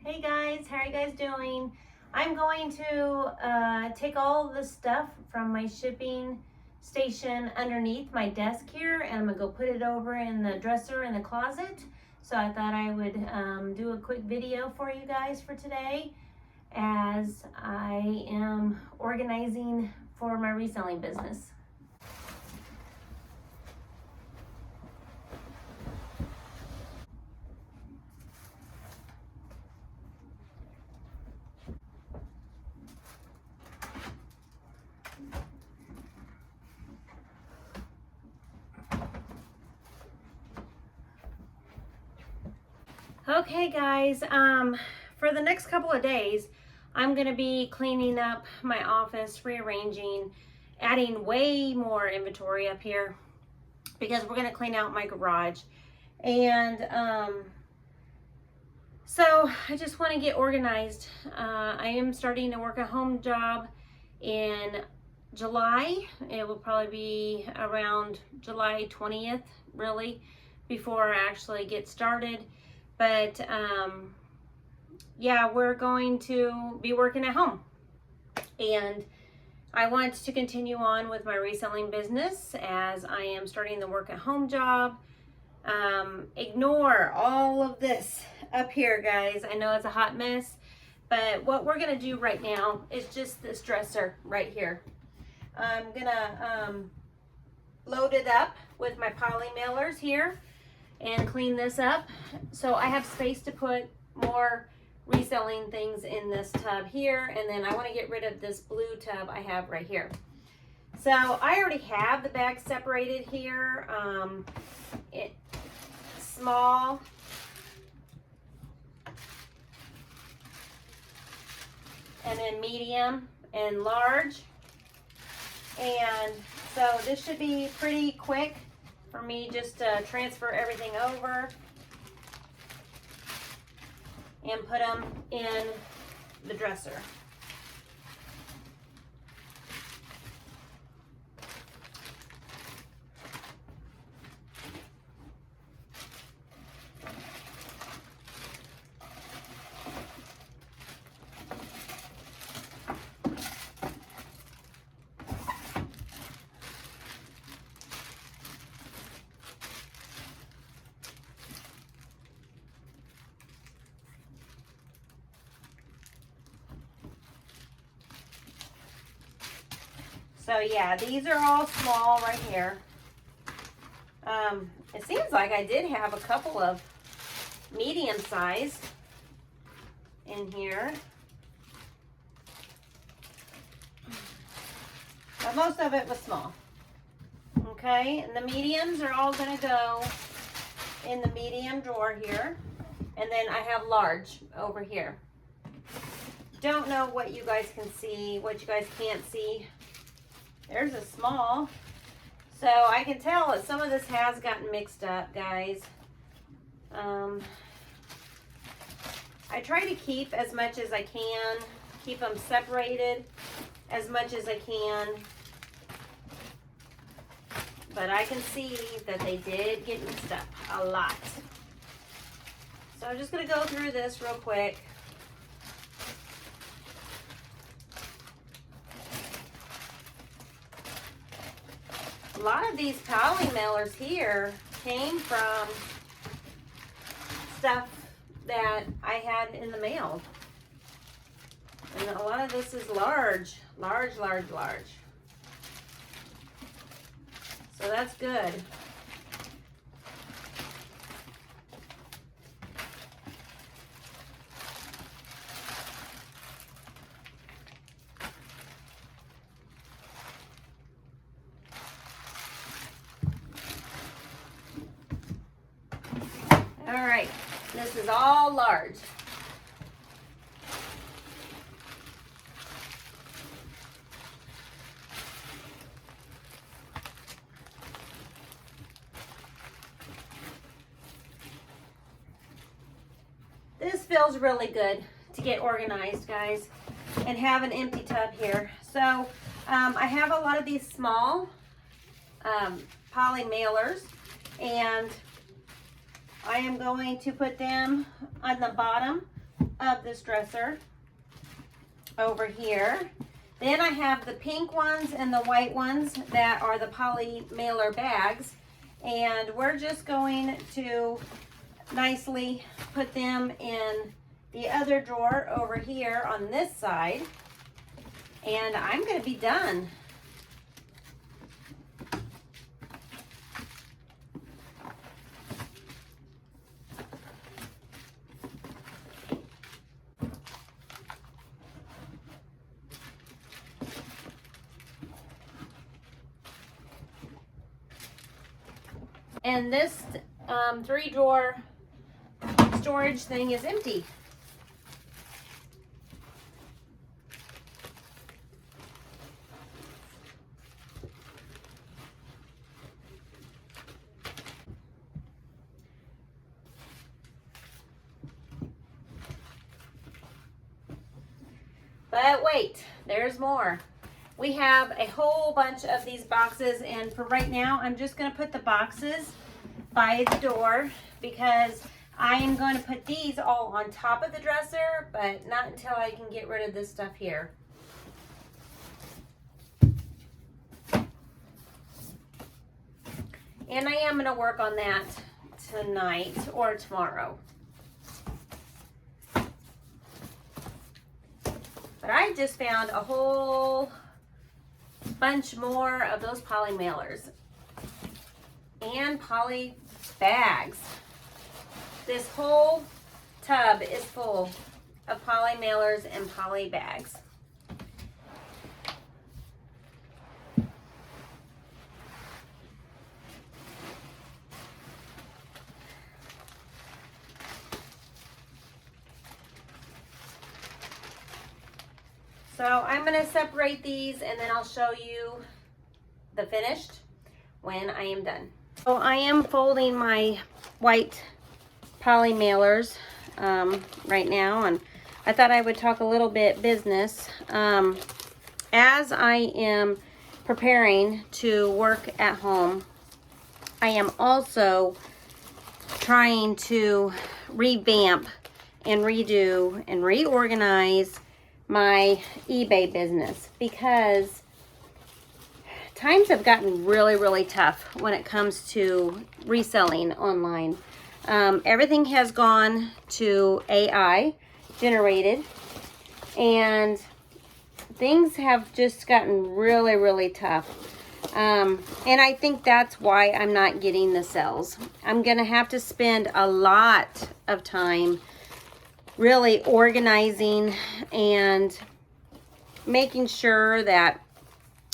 Hey guys, how are you guys doing? I'm going to take all the stuff from my shipping station underneath my desk here, and I'm gonna go put it over in the dresser in the closet. So I thought I would do a quick video for you guys for today as I am organizing for my reselling business. Okay guys, for the next couple of days, I'm gonna be cleaning up my office, rearranging, adding way more inventory up here because we're gonna clean out my garage. And so I just wanna get organized. I am starting to work a home job in July. It will probably be around July 20th, really, before I actually get started. But yeah, we're going to be working at home, and I want to continue on with my reselling business as I am starting the work at home job. Ignore all of this up here, guys. I know it's a hot mess, but what we're gonna do right now is just this dresser right here. I'm gonna load it up with my poly mailers here and clean this up so I have space to put more reselling things in this tub here. And then I want to get rid of this blue tub I have right here. So I already have the bags separated here. Small, and then medium and large. And so this should be pretty quick for me just to transfer everything over and put them in the dresser. So yeah, these are all small right here. It seems like I did have a couple of medium sized in here, but most of it was small. Okay, and the mediums are all gonna go in the medium drawer here. And then I have large over here. Don't know what you guys can see, what you guys can't see. There's a small. So I can tell that some of this has gotten mixed up, guys. I try to keep as much as I can, keep them separated as much as I can. But I can see that they did get mixed up a lot. So I'm just gonna go through this real quick. A lot of these poly mailers here came from stuff that I had in the mail. And a lot of this is large. So that's good. All right, this is all large. This feels really good to get organized, guys, and have an empty tub here. So I have a lot of these small poly mailers, and I am going to put them on the bottom of this dresser over here. Then I have the pink ones and the white ones that are the poly mailer bags. And we're just going to nicely put them in the other drawer over here on this side. And I'm going to be done. And this 3-drawer storage thing is empty. But wait, there's more. We have a whole bunch of these boxes, and for right now, I'm just going to put the boxes by the door because I am going to put these all on top of the dresser, but not until I can get rid of this stuff here. And I am going to work on that tonight or tomorrow. But I just found a whole bunch more of those poly mailers and poly bags. This whole tub is full of poly mailers and poly bags. So I'm going to separate these and then I'll show you the finished when I am done. So I am folding my white poly mailers right now, and I thought I would talk a little bit business. As I am preparing to work at home, I am also trying to revamp and redo and reorganize my eBay business because times have gotten really tough when it comes to reselling online. Everything has gone to AI generated, and things have just gotten really tough. And I think that's why I'm not getting the sales. I'm gonna have to spend a lot of time really organizing and making sure that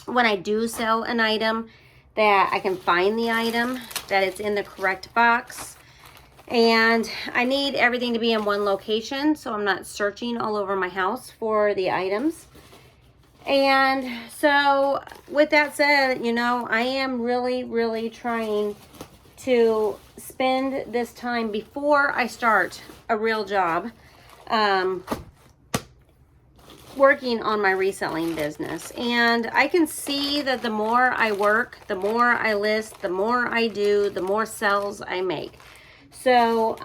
when I do sell an item that I can find the item, that it's in the correct box. And I need everything to be in one location so I'm not searching all over my house for the items. And so with that said, you know, I am really trying to spend this time before I start a real job working on my reselling business. And I can see that the more I work, the more I list, the more I do, the more sales I make. So,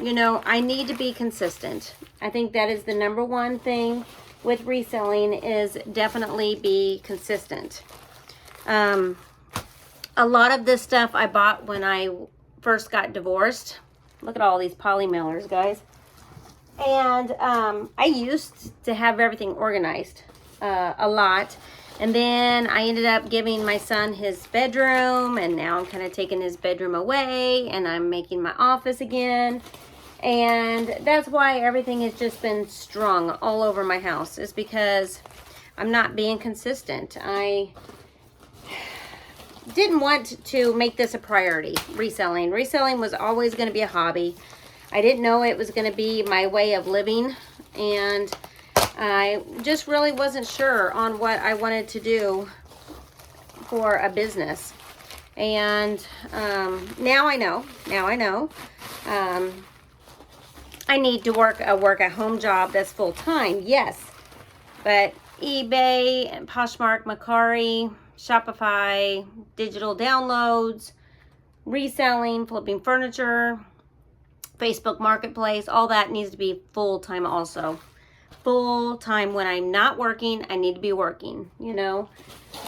you know, I need to be consistent. I think that is the number one thing with reselling, is definitely be consistent. A lot of this stuff I bought when I first got divorced. Look at all these poly mailers, guys. And I used to have everything organized a lot. And then I ended up giving my son his bedroom, and now I'm kind of taking his bedroom away, and I'm making my office again. And that's why everything has just been strung all over my house, is because I'm not being consistent. I didn't want to make this a priority, reselling. Reselling was always going to be a hobby. I didn't know it was going to be my way of living, and I just really wasn't sure on what I wanted to do for a business. And now I know. I need to work a work-at-home job that's full-time, yes. But eBay, Poshmark, Mercari, Shopify, digital downloads, reselling, flipping furniture, Facebook Marketplace, all that needs to be full-time also. Full-time. When I'm not working, I need to be working, you know.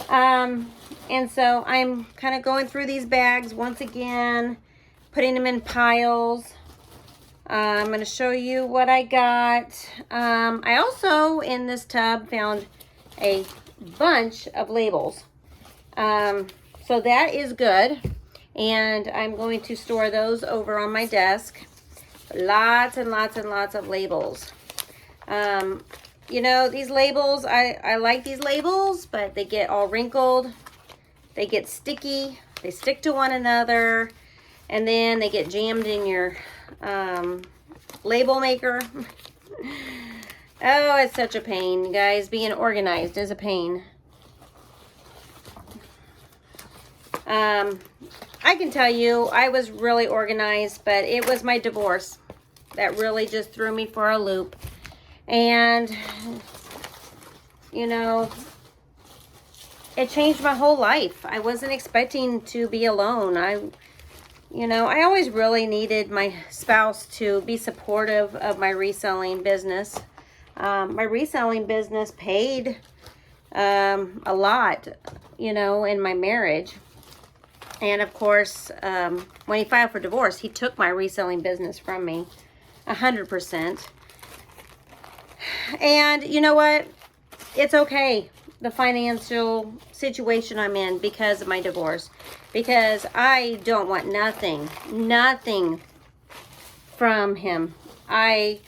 And so I'm kind of going through these bags once again, putting them in piles. I'm going to show you what I got. I also, in this tub, found a bunch of labels. So that is good. And I'm going to store those over on my desk. Lots and lots and lots of labels. You know, these labels, I like these labels, but they get all wrinkled. They get sticky. They stick to one another. And then they get jammed in your label maker. Oh, it's such a pain, guys. Being organized is a pain. I can tell you, I was really organized, but it was my divorce that really just threw me for a loop. And, you know, it changed my whole life. I wasn't expecting to be alone. You know, I always really needed my spouse to be supportive of my reselling business. My reselling business paid a lot, you know, in my marriage. And of course, when he filed for divorce, he took my reselling business from me 100%. And you know what? It's okay, the financial situation I'm in because of my divorce. Because I don't want nothing from him. I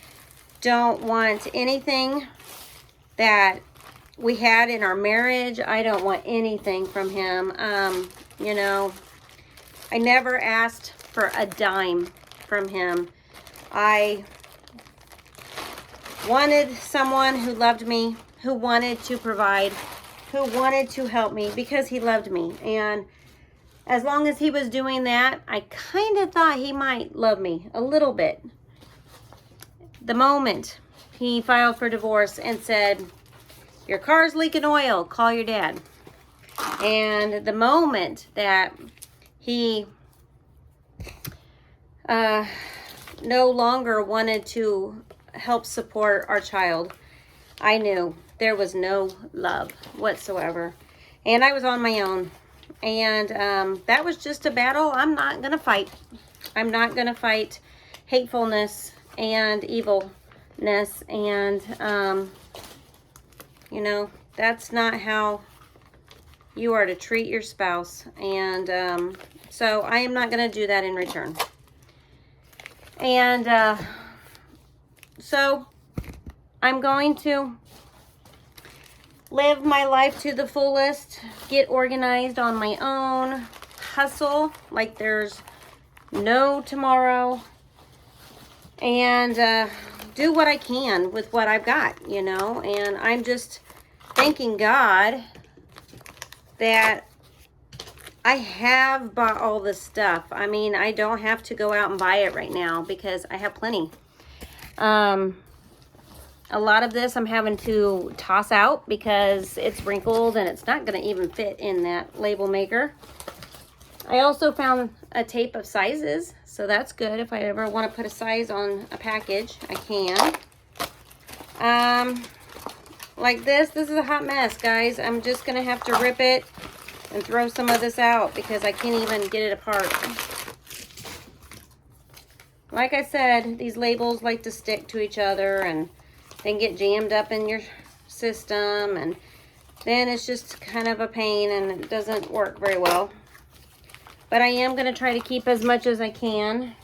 don't want anything that we had in our marriage. I don't want anything from him. You know, I never asked for a dime from him. I wanted someone who loved me, who wanted to provide, who wanted to help me because he loved me. And as long as he was doing that, I kind of thought he might love me a little bit. The moment he filed for divorce and said, your car's leaking oil, call your dad. And the moment that he no longer wanted to help support our child, I knew there was no love whatsoever. And I was on my own. And that was just a battle I'm not going to fight. I'm not going to fight hatefulness and evilness. And, you know, that's not how you are to treat your spouse. And so I am not going to do that in return. And so I'm going to live my life to the fullest, get organized on my own, hustle like there's no tomorrow, and do what I can with what I've got, you know. And I'm just thanking God that I have bought all this stuff. I mean, I don't have to go out and buy it right now because I have plenty. A lot of this I'm having to toss out because it's wrinkled and it's not going to even fit in that label maker. I also found a tape of sizes, so that's good. If I ever want to put a size on a package, I can. Like this is a hot mess, guys. I'm just going to have to rip it and throw some of this out because I can't even get it apart. Like I said, these labels like to stick to each other and then get jammed up in your system, and then it's just kind of a pain and it doesn't work very well. But I am going to try to keep as much as I can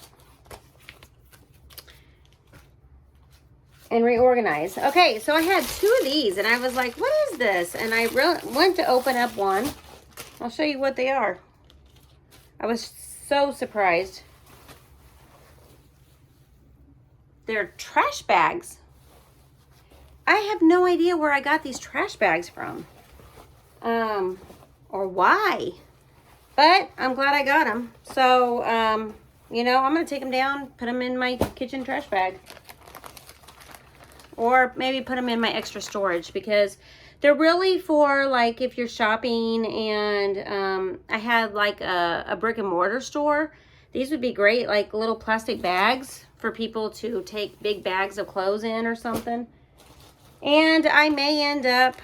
and reorganize. Okay, so I had 2 of these and I was like, what is this? And I went to open up one. I'll show you what they are. I was so surprised. They're trash bags. I have no idea where I got these trash bags from. Or why. But I'm glad I got them. So, you know, I'm going to take them down, put them in my kitchen trash bag. Or maybe put them in my extra storage because they're really for, like, if you're shopping and I had, like, a brick and mortar store. These would be great, like, little plastic bags for people to take big bags of clothes in or something. And I may end up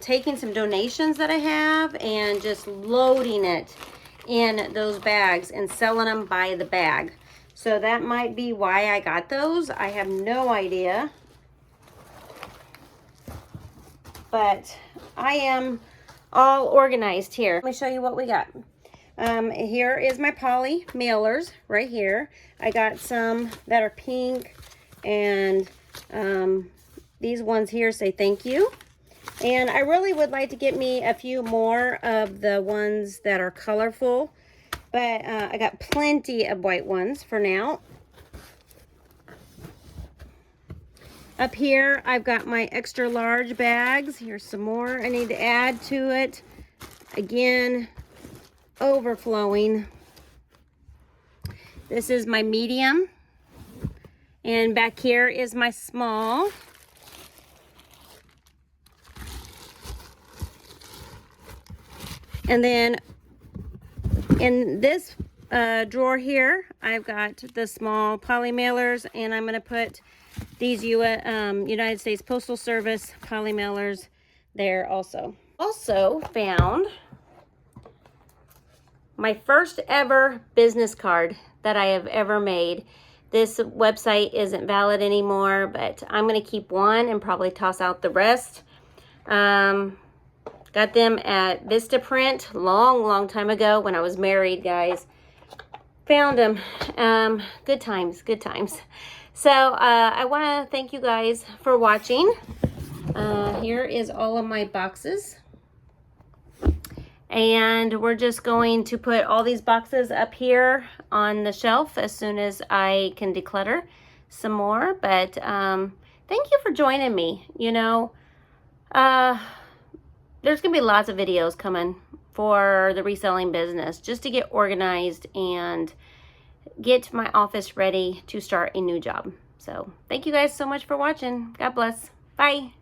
taking some donations that I have and just loading it in those bags and selling them by the bag. So that might be why I got those. I have no idea. But I am all organized here. Let me show you what we got. Here is my poly mailers right here. I got some that are pink, and these ones here say thank you. And I really would like to get me a few more of the ones that are colorful, but I got plenty of white ones for now. Up here, I've got my extra large bags. Here's some more I need to add to it. Again, overflowing. This is my medium. And back here is my small. And then in this drawer here, I've got the small poly mailers, and I'm going to put these United States Postal Service poly mailers there also. Also found my first ever business card that I have ever made. This website isn't valid anymore, but I'm going to keep one and probably toss out the rest. Got them at Vistaprint long time ago when I was married, guys. Found them. Good times, good times. So I want to thank you guys for watching. Here is all of my boxes. And we're just going to put all these boxes up here on the shelf as soon as I can declutter some more. But thank you for joining me. You know, there's going to be lots of videos coming for the reselling business just to get organized and get my office ready to start a new job. So thank you guys so much for watching. God bless. Bye.